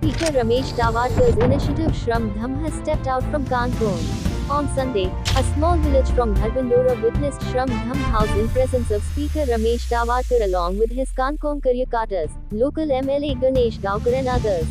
Speaker Ramesh Dawadkar's initiative Shram Dham has stepped out from Kanpur. On Sunday, a small village from Dharbandora witnessed Shram Dham house in presence of Speaker Ramesh Dawadkar along with his Kankom Karyakatas, local MLA Ganesh Gaukar and others.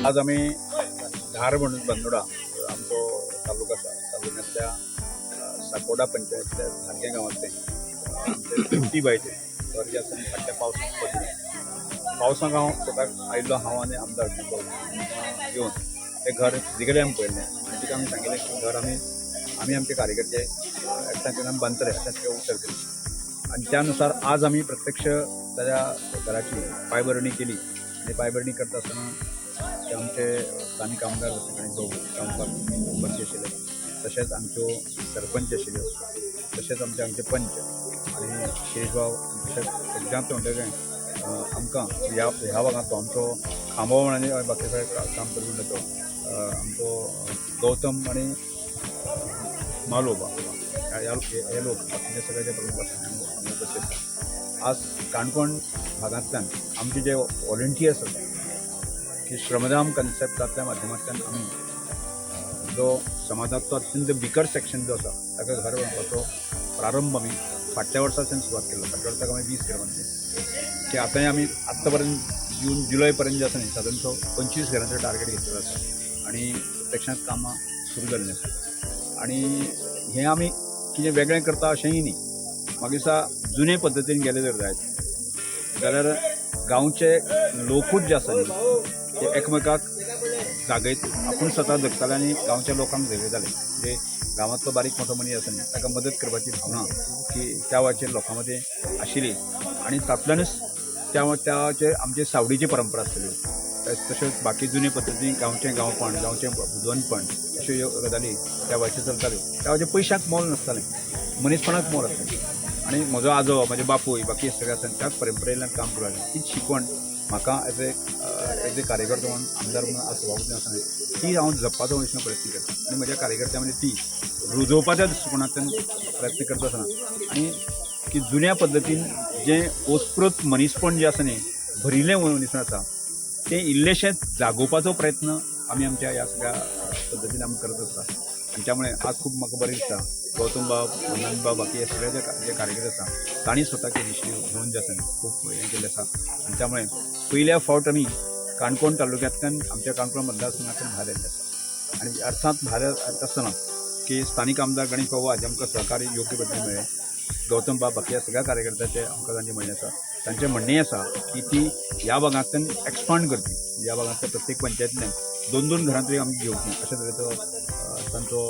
आज आम्ही धार म्हणून बंदोडा आमचो तालुका आसा तालुक्यांतल्या साकोडा पंचायतल्या धारके गांवांतले आमचे 50 बायचे स्वर्गीय आसा फाटल्या पावसाक पडले पावसाक हांव शेताक आयिल्लो हांव आनी आमदार येवन तें घर जिगडे आमी पळयलें आनी तिका आमी सांगिल्लें की घर आमी आमचे कार्यकर्ते एकठांय करून आमी बांदतले अशें तिका उतर केली आनी त्या नुसार आज आमी प्रत्यक्ष ताच्या घराची पांयभरणी केली आनी पांयभरणी करता आसतना ते आमचे स्थानिक आमदार गणेश भाऊ गांवकार उपस्थित आशिल्ले तशेंच आमच्यो सरपंच आशिल्ल्यो तशेंच आमचे पंच आनी शेष भाव तशेंच सगळ्यांत म्हणटकीर आमकां ह्या भागांत तो आमचो खांबो आनी बाकी सगळे काम करून तो आमचो गौतम आनी मालोबा हे लोक बाकीचे सगळे जे प्रमुख आसा तशेंच आज काणकोण भागांतल्यान आमचे जे वॉलंटियर्स आसात की श्रमदाम कन्सेप्टांतल्या माध्यमांतल्यान आमी जो समाजाचो अत्यंत बिकर सेक्शन जो आसा ताका घर बांदपाचो प्रारंभ आमी फाटल्या वर्साच्यान सुरवात केलो फाटल्या वर्साक आमी 20 घर बांदले की आतांय आमी आत्ता पर्यंत जून जुलय पर्यंत जे आसा न्ही सादारण 25 घरांचो टार्गेट घेतलेलो आसा आनी प्रत्यक्षांत कामां सुरू जाल्लीं आसा आनी हें आमी कितें वेगळें करता अशेंय न्ही म्हाका दिसता जुने पद्दतीन गेले जर जायत जाल्यार गांवचे लोकूच जे आसा न्ही ते एकमेकाक जागयत आपूण स्वता जगताले आनी गांवच्या लोकांक जगयताले म्हणजे गांवांतलो बारीक मोठो मनीस आसा न्ही ताका मदत करपाची भावना की त्या वेळाचेर लोकां मदें आशिल्ली आनी तातूंतल्यानच त्या आमचे सावडीची परंपरा आसतली तशेंच बाकी जुने पद्दतीन गांवचें गांवपण गांवचें बुजवणपण अश्यो गजाली त्या वेळाचेर चलताल्यो त्या वेळाचेर पयशांक मोल नासतालें मनीसपणाक मोल आसतालें आनी म्हजो आजो म्हजे बापूय बाकी सगळे आसा त्याच परंपरेंतल्यान काम करूं लागलें तीच शिकवण म्हाका एज ए कार्यकर्तो म्हणून आमदार म्हणून आज सभापती आसा ती हांव जपपाचो वचून प्रयत्न करता आनी म्हज्या कार्यकर्त्यां म्हणजे ती रुजोवपाच्या दृश्टिकोनांतल्यान प्रयत्न करता आसतना आनी की जुन्या पद्दतीन जें ओतप्रोत मनीसपण जें आसा न्ही भरिल्लें मनीसपण आसा तें इल्लेशें जागोवपाचो प्रयत्न आमी आमच्या ह्या सगळ्या पद्दतीन आमी करत आसता आनी त्यामुळे आज खूब म्हाका बरें दिसता गौतम बाब आनंद बाब बाकी हे सगळे जे कार्यकर्ते आसा तांणी स्वताचे हिस्ट्री घेवन जे आसा खूब हें केलें आसा आनी त्यामुळे पयल्या फावट आमी काणकोण तालुक्यांतल्यान आमच्या काणकोण मतदारसंघांतल्यान भायर येल्ले आसा आनी अर्थांत भायर येता आसतना की स्थानीक आमदार गणेश बाबू हाजे आमकां सहकार्य योग्य पद्दतीन मेळ्ळें गौतम बाब बाकी ह्या सगळ्या कार्यकर्त्याचे आमकां तांचें म्हणणें आसा तांचें म्हणणें आसा की ती ह्या भागांतल्यान एक्सपांड करची ह्या भागांतल्या प्रत्येक पंचायतींतल्यान 2-2 घरां तरी आमी घेवची अशे तरेचो तांचो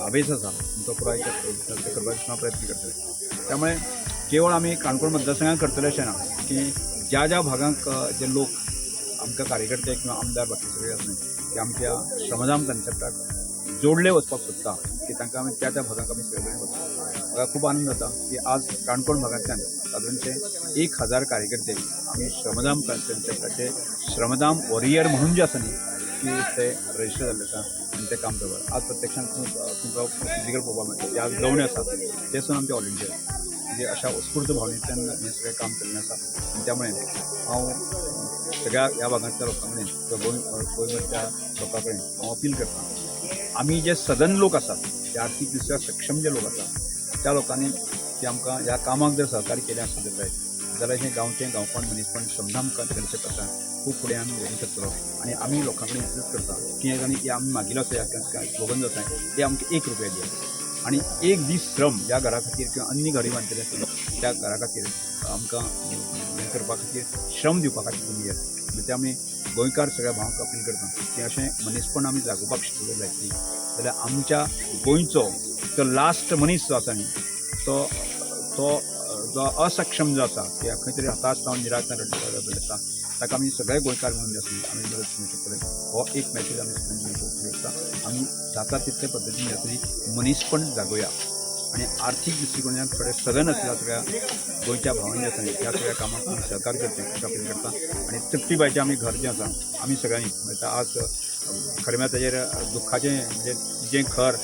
आवेश आसा आमचो पुराय करपाचो प्रयत्न करतले त्यामुळे केवळ आमी काणकोण मतदारसंघांत करतले अशें ना की ज्या भागांक जे लोक आमकां कार्यकर्ते किंवा आमदार बाकी सगळे आसा ते आमच्या श्रमदाम कन्सेप्टाक जोडले वचपाक सोदता की तांकां आमी त्या भागांक आमी सगळे वचता म्हाका खूब आनंद जाता की आज काणकोण भागांतल्यान सादारणशे 1000 कार्यकर्ते आमी श्रमदाम कन्सेप्टाचे श्रमदाम वॉरियर म्हणून जे आसा न्ही की ते रजिस्टर जाल्ले आसा आनी ते काम करतात आज प्रत्यक्षान तुमकां फिजिकल पळोवपाक मेळटा जे आज गवणे आसात ते सुद्दां आमचे व्हॉलंटियर म्हणजे अशा उत्स्फूर्त भावनेंतल्यान हें सगळें काम केल्लें आसा आनी त्यामुळे हांव सगळ्या ह्या भागांतल्या लोकां कडेन किंवा गोंयभरच्या लोकां कडेन हांव अपील करता आमी जे सदन लोक आसात जे आर्थीकदृश्ट्या सक्षम जे लोक आसात त्या लोकांनी ते आमकां ह्या कामाक जर सहकार्य केलें आसत जाल्यार जाल्यार हें गांवचें गांवपण मनीसपण श्रमधाम करचें पडटा खूब फुडें आमी व्हरूंक शकतलो आनी आमी लोकां कडेन इतलेंच करता की हे आमी मागिलो आसा स्लोगन जो आसा ते आमकां 1 रुपया दियात आनी एक दीस श्रम ज्या घरा खातीर किंवा अन्य घरी बांदलेले आसतले त्या घरा खातीर आमकां हें करपा खातीर श्रम दिवपा खातीर तुमी येयात म्हणजे आमी गोंयकार सगळ्या भावांक अपील करता की अशें मनीसपण आमी जागोवपाक शिकले जायतली जाल्यार आमच्या गोंयचो जो लास्ट मनीस जो आसा न्ही तो जो असक्षम जो आसा किंवा खंय तरी हताश निराश आसा ताका आमी सगळे गोंयकार म्हणून जे आसा आमी मदत करूंक शकतले हो एक मॅसेज आमी सगळ्यांक दिवंक शकता आमी जाता तितले पद्दतीन तरी मनीसपण जागोवया आणि आर्थिक दृष्टिकोनात थोडे सगळं नसल्या सगळ्या गोंयच्या भावांनी आसा त्या सगळ्या कामाक आमी सहकार्य करचें अशें अपील करता आनी तृप्तीबाईचें आमी घर जें आसा आमी सगळ्यांनी म्हणजे आज खरें म्हळ्यार ताजेर दुख्खाचें म्हणजे जें घर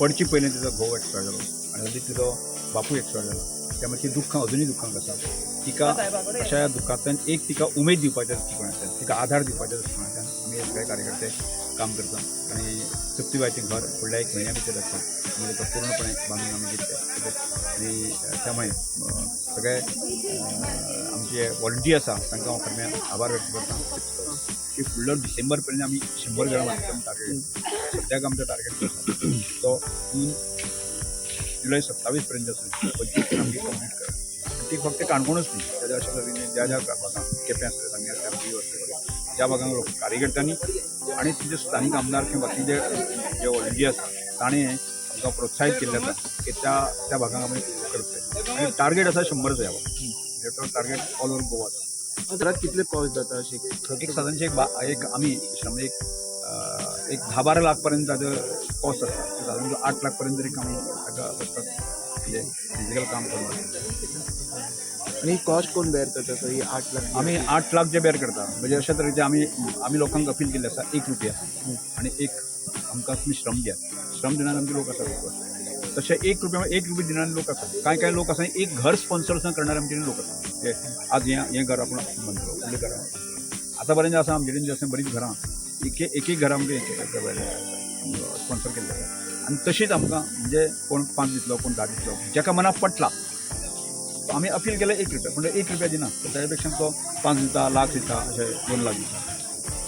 पडचे पयलीं तिजो घोव एक्सपायर जालो आनी हल्ली तिजो बापूय एक्सपायर जालो त्यामुळे ती दुख्खां अजुनूय दुख्खांत आसा तिका अशा दुख्खांतल्यान एक तिका उमेद दिवपाच्या दृश्टिकोनांतल्यान तिका आधार दिवपाच्या दृश्टिकोनांतल्यान आमी सगळे कार्यकर्ते काम करता आनी तृप्तीबाईचें घर फुडल्या 1 म्हयन्या भितर आसा आमी ताका पूर्णपणे बांदून आमी दितले आनी त्यामुळे सगळे आमचे वॉलंटियर आसा तांकां हांव खरें आभार व्यक्त करता की फुडलो डिसेंबर पर्यंत आमी 100 घरां बांदपाचें टार्गेट सद्याक आमचो टार्गेट तो जुलय 27 पर्यंत आसा 25 आमची कंप्लीट करता ती फक्त काणकोणच न्ही ताज्या अशा तरेन ज्या ज्या भागांत केपें आसता सांगे आसता त्या भागांत लोक कार्यकर्त्यांनी आणि तिचे स्थानिक आमदार किंवा बाकीचे जे व्हॉलंटियर आसा ताणें आमकां प्रोत्साहीत केल्लें आसा की त्या भागांक आमी करतले आनी टार्गेट आसा 100 जावप तो टार्गेट ऑल ओवर गोवा आसा घरात कितले पावस जाता अशें एक सादारणशे एक आमी म्हणजे एक 10-12 लाख पर्यंत ताजो कॉस्ट आसा साधारण 8 लाख पर्यंत तरी आमी ताका म्हणजे फिजिकल काम करता आणि कॉस्ट कोण बेर करता तो ही 8 लाख आमी 8 लाख जे बेर करता म्हणजे अशा तरेचे आमी लोकांक अपील केल्लें आसा 1 रुपया आनी एक आमकां तुमी श्रम दियात श्रम दिनार आमचे लोक आसा तशें 1 रुपया दिनार लोक आसा कांय लोक आसा एक घर स्पॉन्सर करणारे आमचे लोक आसा आज हें घर आपण बांदलो फुडलें घरां आतां पर्यंत आसा आमचे कडेन अशें बरीच घरां एक घर आमचे स्पॉन्सर केल्लें आसा आनी तशीच आमकां म्हणजे कोण 5 दितलो कोण 10 दितलो जेका मनाक पटला आमी अपील केलें 1 रुपया पूण 1 रुपया दिना ताचे पेक्षा तो 5 दिता लाख दिता अशें 2 लाख दिता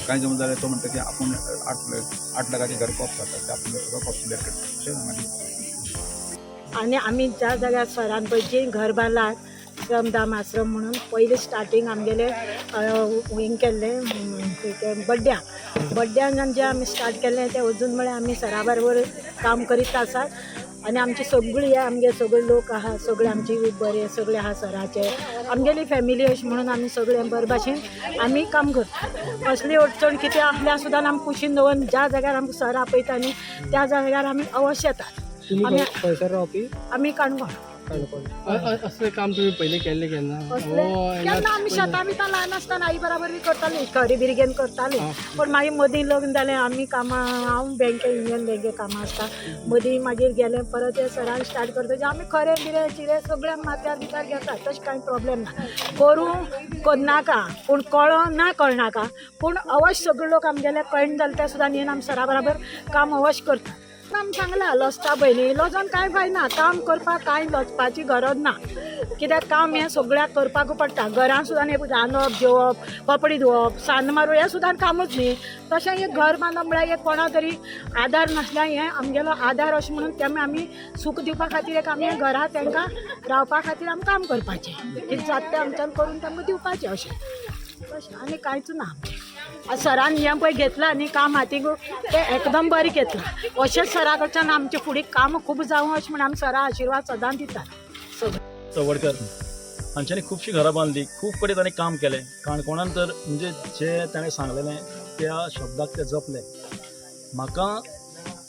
कांय जमून जाल्यार तो म्हणटा की आपूण 8 लाखाचें घर कॉस्ट जाता ते आपूण सगळो कॉस्ट बेर करता अशें म्हाजें आणि आम्ही ज्या जाग्यार सरान पळय जें घर बांदलां श्रमधाम आश्रम म्हणून पयलीं स्टार्टींग आमगेलें हें केल्लें बड्ड्यान जें आमी स्टार्ट केल्लें तें अजून म्हळ्यार आमी सरा बरोबर काम करीत आसात आनी आमची सगळीं आमगे सगळे लोक आहा सगळे आमचे बरे सगळे आहा सराचे आमगेली फॅमिली अशी म्हणून आमी सगळे बरे भाशेन आमी काम करता असली अडचण कितें आसल्यार सुद्दां आमी कुशीन दवरून ज्या जाग्यार आमकां सर आपयता न्ही त्या जाग्यार आमी अवश्य येतात आमी खंयसर रावपी आमी काणकोण असलें काम तुमी पयलीं केल्लें केन्ना केन्ना आमी शेतां बितां ल्हान आसतना आई बराबर बी करतालीं खरी बिरगेन करतालीं पण मागीर मदीं लग्न जालें आमी कामां हांव बँके युनियन बँके कामां आसता मदीं मागीर गेलें परत हे सरान स्टार्ट करता आमी खरें बिरें चिरें सगळें माथ्यार बिथार घेतात तशें कांय प्रॉब्लेम ना करूं करनाका पूण कळो ना कळनाका पूण अवश्य सगळे लोक आमगेले कळण जाले ते सुद्दां न्ही आमी सरा बराबर काम अवश्य करतात काम सांगलां लजता भयणी लजोन कांय फायना काम करपाक कांय लजपाची गरज ना कित्याक काम हें सगळ्याक करपाक पडटा घरान सुद्दां हें रांदप जेवप कपडे धुवप सान्न मारूं हें सुद्दां कामूच न्ही तशें एक घर बांदप म्हळ्यार एक कोणा तरी आदार नासल्यार हें आमगेलो आदार अशें म्हणून तेमी आमी सूख दिवपा खातीर एक आमी घरा तांकां रावपा खातीर आमी काम करपाचें कितें जाता तें आमच्यान करून तांकां दिवपाचें अशें आनी कांयच ना सरान हें पळय घेतलां न्ही काम हातीक तें एकदम बरें घेतलां अशेंच सरा कडच्यान आमचें फुडें काम खूब जावं अशें म्हण आमी सरा आशिर्वाद सदां दितात चवडकर हांच्यांनी खुबशीं घरां बांदलीं खूब कडेन ताणें काम केलें काणकोणांत तर म्हणजे जें ताणें सांगलेलें त्या शब्दाक ते जपले म्हाका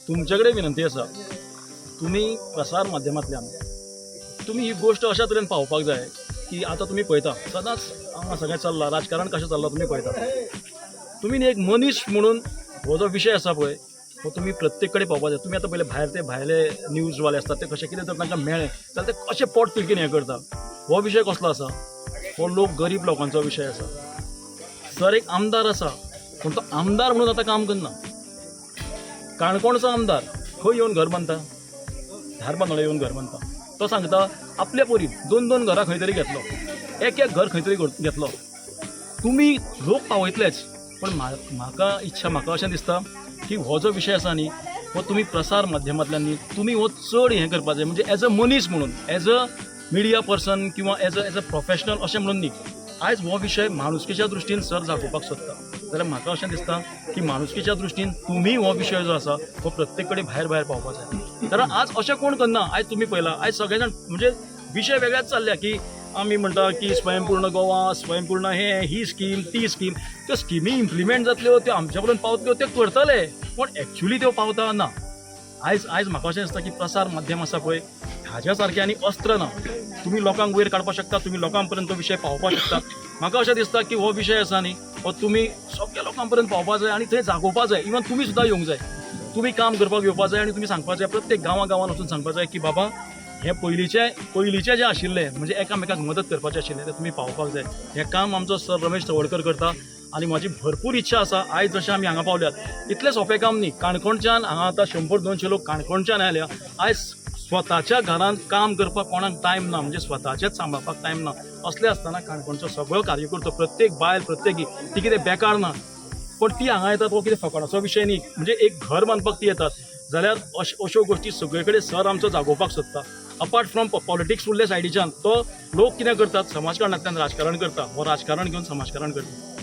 तुमचे कडेन विनंती आसा तुमी प्रसार माध्यमांतल्यान तुमी ही गोश्ट अशा तरेन पावोवपाक जाय की आतां तुमी पळयता सदांच हांगा सगळें चल्लां राजकारण कशें चल्लां तुमी पळयता तुमी एक मनीस म्हणून हो जो विशय आसा पळय हो तुमी प्रत्येक कडेन पावपाक जाय तुमी आतां पयले भायले न्यूजवाले आसतात ते कशें कितें जर तांकां मेळ्ळें जाल्यार ते कशें पोट तिडकीन हें करता हो विशय कसलो आसा हो लोक गरीब लोकांचो विशय आसा सर एक आमदार आसा पूण तो आमदार म्हणून आतां काम करना काणकोणचो आमदार खंय येवन घर बांदता धारबांदोळे येवन घर बांदता तो सांगता आपल्या पोरीन 2-2 घरां खंय तरी घेतलो एक घर खंय तरी घेतलो तुमी लोक पावयतलेच पण म्हाका अशें दिसता की हो जो विशय आसा न्ही हो तुमी प्रसार माध्यमांतल्यान न्ही तुमी हो चड हें करपाक जाय म्हणजे एज अ मनीस म्हणून एज अ मिडिया पर्सन किंवा एज अ प्रोफेशनल अशें म्हणून न्ही आयज हो विशय माणुसकीच्या दृश्टीन सर दाखोवपाक सोदता जाल्यार म्हाका अशें दिसता की माणुसकीच्या दृश्टीन तुमी हो विशय जो आसा तो प्रत्येक कडेन भायर पावपाक जाय कारण आज अशें कोण करना आयज तुमी पळयला आयज सगळे जाण म्हणजे विशय वेगळेच चालल्या की आमी म्हणटा की स्वयंपूर्ण गोवा स्वयंपूर्ण ही स्कीम ती स्कीम त्यो स्किमी इम्प्लिमेंट जातल्यो त्यो आमच्या पर्यंत पावतल्यो ते करतले पण एक्चुअली त्यो पावता ना आयज म्हाका अशें दिसता की प्रसार माध्यम आसा पळय हाज्या सारकें आनी अस्त्र ना तुमी लोकांक वयर काडपाक शकता तुमी लोकां पर्यंत विशय पावोवपाक शकता म्हाका अशें दिसता की हो विशय आसा न्ही हो तुमी सगळ्या लोकां पर्यंत पावपाक जाय आनी थंय जागोवपाक जाय इवन तुमी सुद्दां येवंक जाय तुमी काम करपाक येवपाक जाय आनी तुमी सांगपाक जाय प्रत्येक गांवांत वचून सांगपाक जाय की बाबा हे पयलींचे जे आशिल्ले म्हणजे एकामेकाक मदत करपाचें आशिल्लें तें तुमी पावोवपाक जाय हें काम आमचो सर रमेश तवडकर करता आनी म्हाजी भरपूर इच्छा आसा आयज जशें आमी हांगा पावल्यात इतलें सोंपें काम न्ही काणकोणच्यान हांगा आतां 100-200 लोक काणकोणच्यान आयल्या आयज स्वताच्या घरांत काम करपाक कोणाक टायम ना म्हणजे स्वताचेच सांबाळपाक टायम ना असले आसतना काणकोणचो सगळो कार्यकर्तो प्रत्येक बायल प्रत्येकी ती कितें बेकार ना पण ती हांगा येतात हो कितें फकाणाचो विशय न्ही म्हणजे एक घर बांदपाक ती येतात जाल्यार अश्यो गोश्टी सगळे कडेन सर आमचो जागोवपाक सोदता अपार्ट फ्रॉम पॉलिटिक्स फुडल्या सायडीच्यान तो लोक कितें करतात समाजकारणांतल्यान राजकारण करता हो राजकारण घेवन समाजकारण करता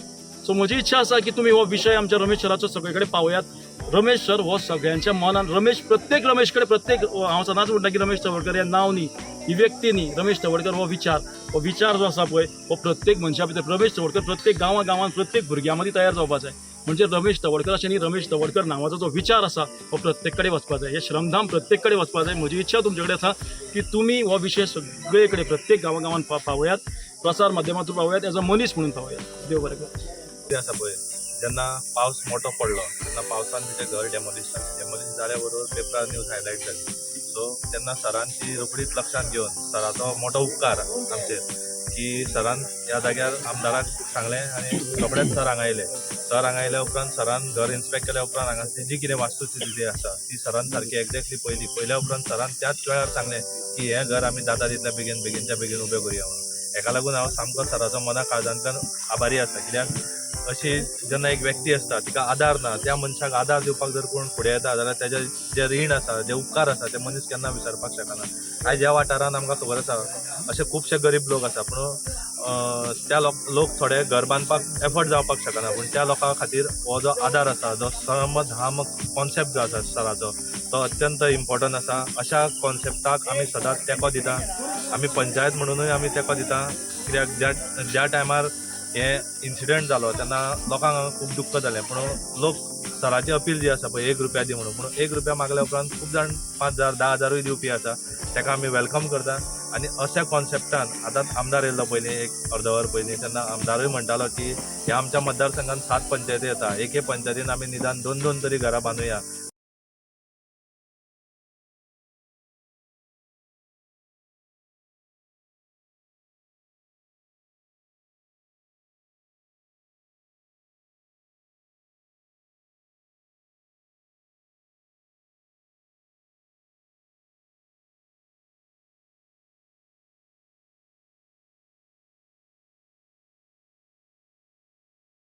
सो म्हजी इच्छा आसा की तुमी हो विशय आमच्या रमेश सराचो सगळे कडेन पावयात रमेश सर हो सगळ्यांच्या मनान प्रत्येक रमेश कडेन प्रत्येक हांव सदांच म्हणटा की रमेश तवडकर हें नांव न्ही ही व्यक्ती न्ही रमेश तवडकर हो विचार जो आसा पळय हो प्रत्येक मनशा भितर रमेश तवडकर प्रत्येक गांवांत प्रत्येक भुरग्यां मदीं तयार जावपाक जाय म्हणजे रमेश तवडकर अशें न्ही रमेश तवडकर नांवाचो जो विचार आसा हो प्रत्येक कडेन वचपाक जाय हे श्रमधाम प्रत्येक कडेन वचपाक जाय म्हजी इच्छा तुमचे कडेन आसा की तुमी हो विशय सगळे कडेन प्रत्येक गांवांत पावयात प्रसार माध्यमांतून पावयात एज अ मनीस म्हणून पावयात देव बरें करूं ते आसा पळय जेन्ना पावस मोठो पडलो तेन्ना पावसान भितर घर डेमोलिश जाल्या बरोबर पेपरार न्यूज हायलायट जाली सो तेन्ना सरांची रोखडीच लक्षांत घेवन सराचो मोठो उपकार आमचेर की सरान ह्या जाग्यार आमदाराक सांगलें आनी रोखडेच सर हांगा आयले उपरांत सरान घर इन्स्पेक्ट केल्या उपरांत हांगा जी कितें वास्तुस्थिती आसा ती सरान सारकी एक्झॅक्टली पयल्या उपरांत सरान त्याच वेळार सांगलें की हें घर आमी जाता तितल्या बेगीनच्या बेगीन उबें करुया म्हणून हेका लागून हांव सामको सराचो मना काळजांतल्यान आभारी आसा कित्याक अशी जेन्ना एक व्यक्ती आसता तिका आदार ना त्या मनशाक आदार दिवपाक जर कोण फुडें येता जाल्यार तेजे जे रीण आसा जे उपकार आसा ते मनीस केन्ना विसरपाक शकना आयज ह्या वाठारांत आमकां खबर आसा अशे खुबशे गरीब लोक आसा पूण त्या लोक थोडे घर बांदपाक एफर्ट जावपाक शकना पूण त्या लोकां खातीर हो जो आदार आसा जो श्रमधाम कॉन्सेप्ट जो आसा सराचो तो अत्यंत इम्पॉर्टंट आसा अशा कॉन्सेप्टाक आमी सदांच तेंको दिता आमी पंचायत म्हणूनूय आमी तेंको दिता कित्याक ज्या टायमार हे इन्सिडंट जालो तेन्ना लोकांक खूब दुख्ख जालें पूण लोक सराची अपील जी आसा पळय 1 रुपया दी म्हणून पूण 1 रुपया मागल्या उपरांत खूब जाण 5,000 10,000 दिवपी आसा ताका आमी वेलकम करता आनी अशा कॉन्सेप्टान आतां आमदार येयल्लो पयलीं एक अर्द वर पयलीं तेन्ना आमदारूय म्हणटालो की ह्या आमच्या मतदारसंघात 7 पंचायती येता एके पंचायतीन आमी निदान 2-2 तरी घरां बांदुया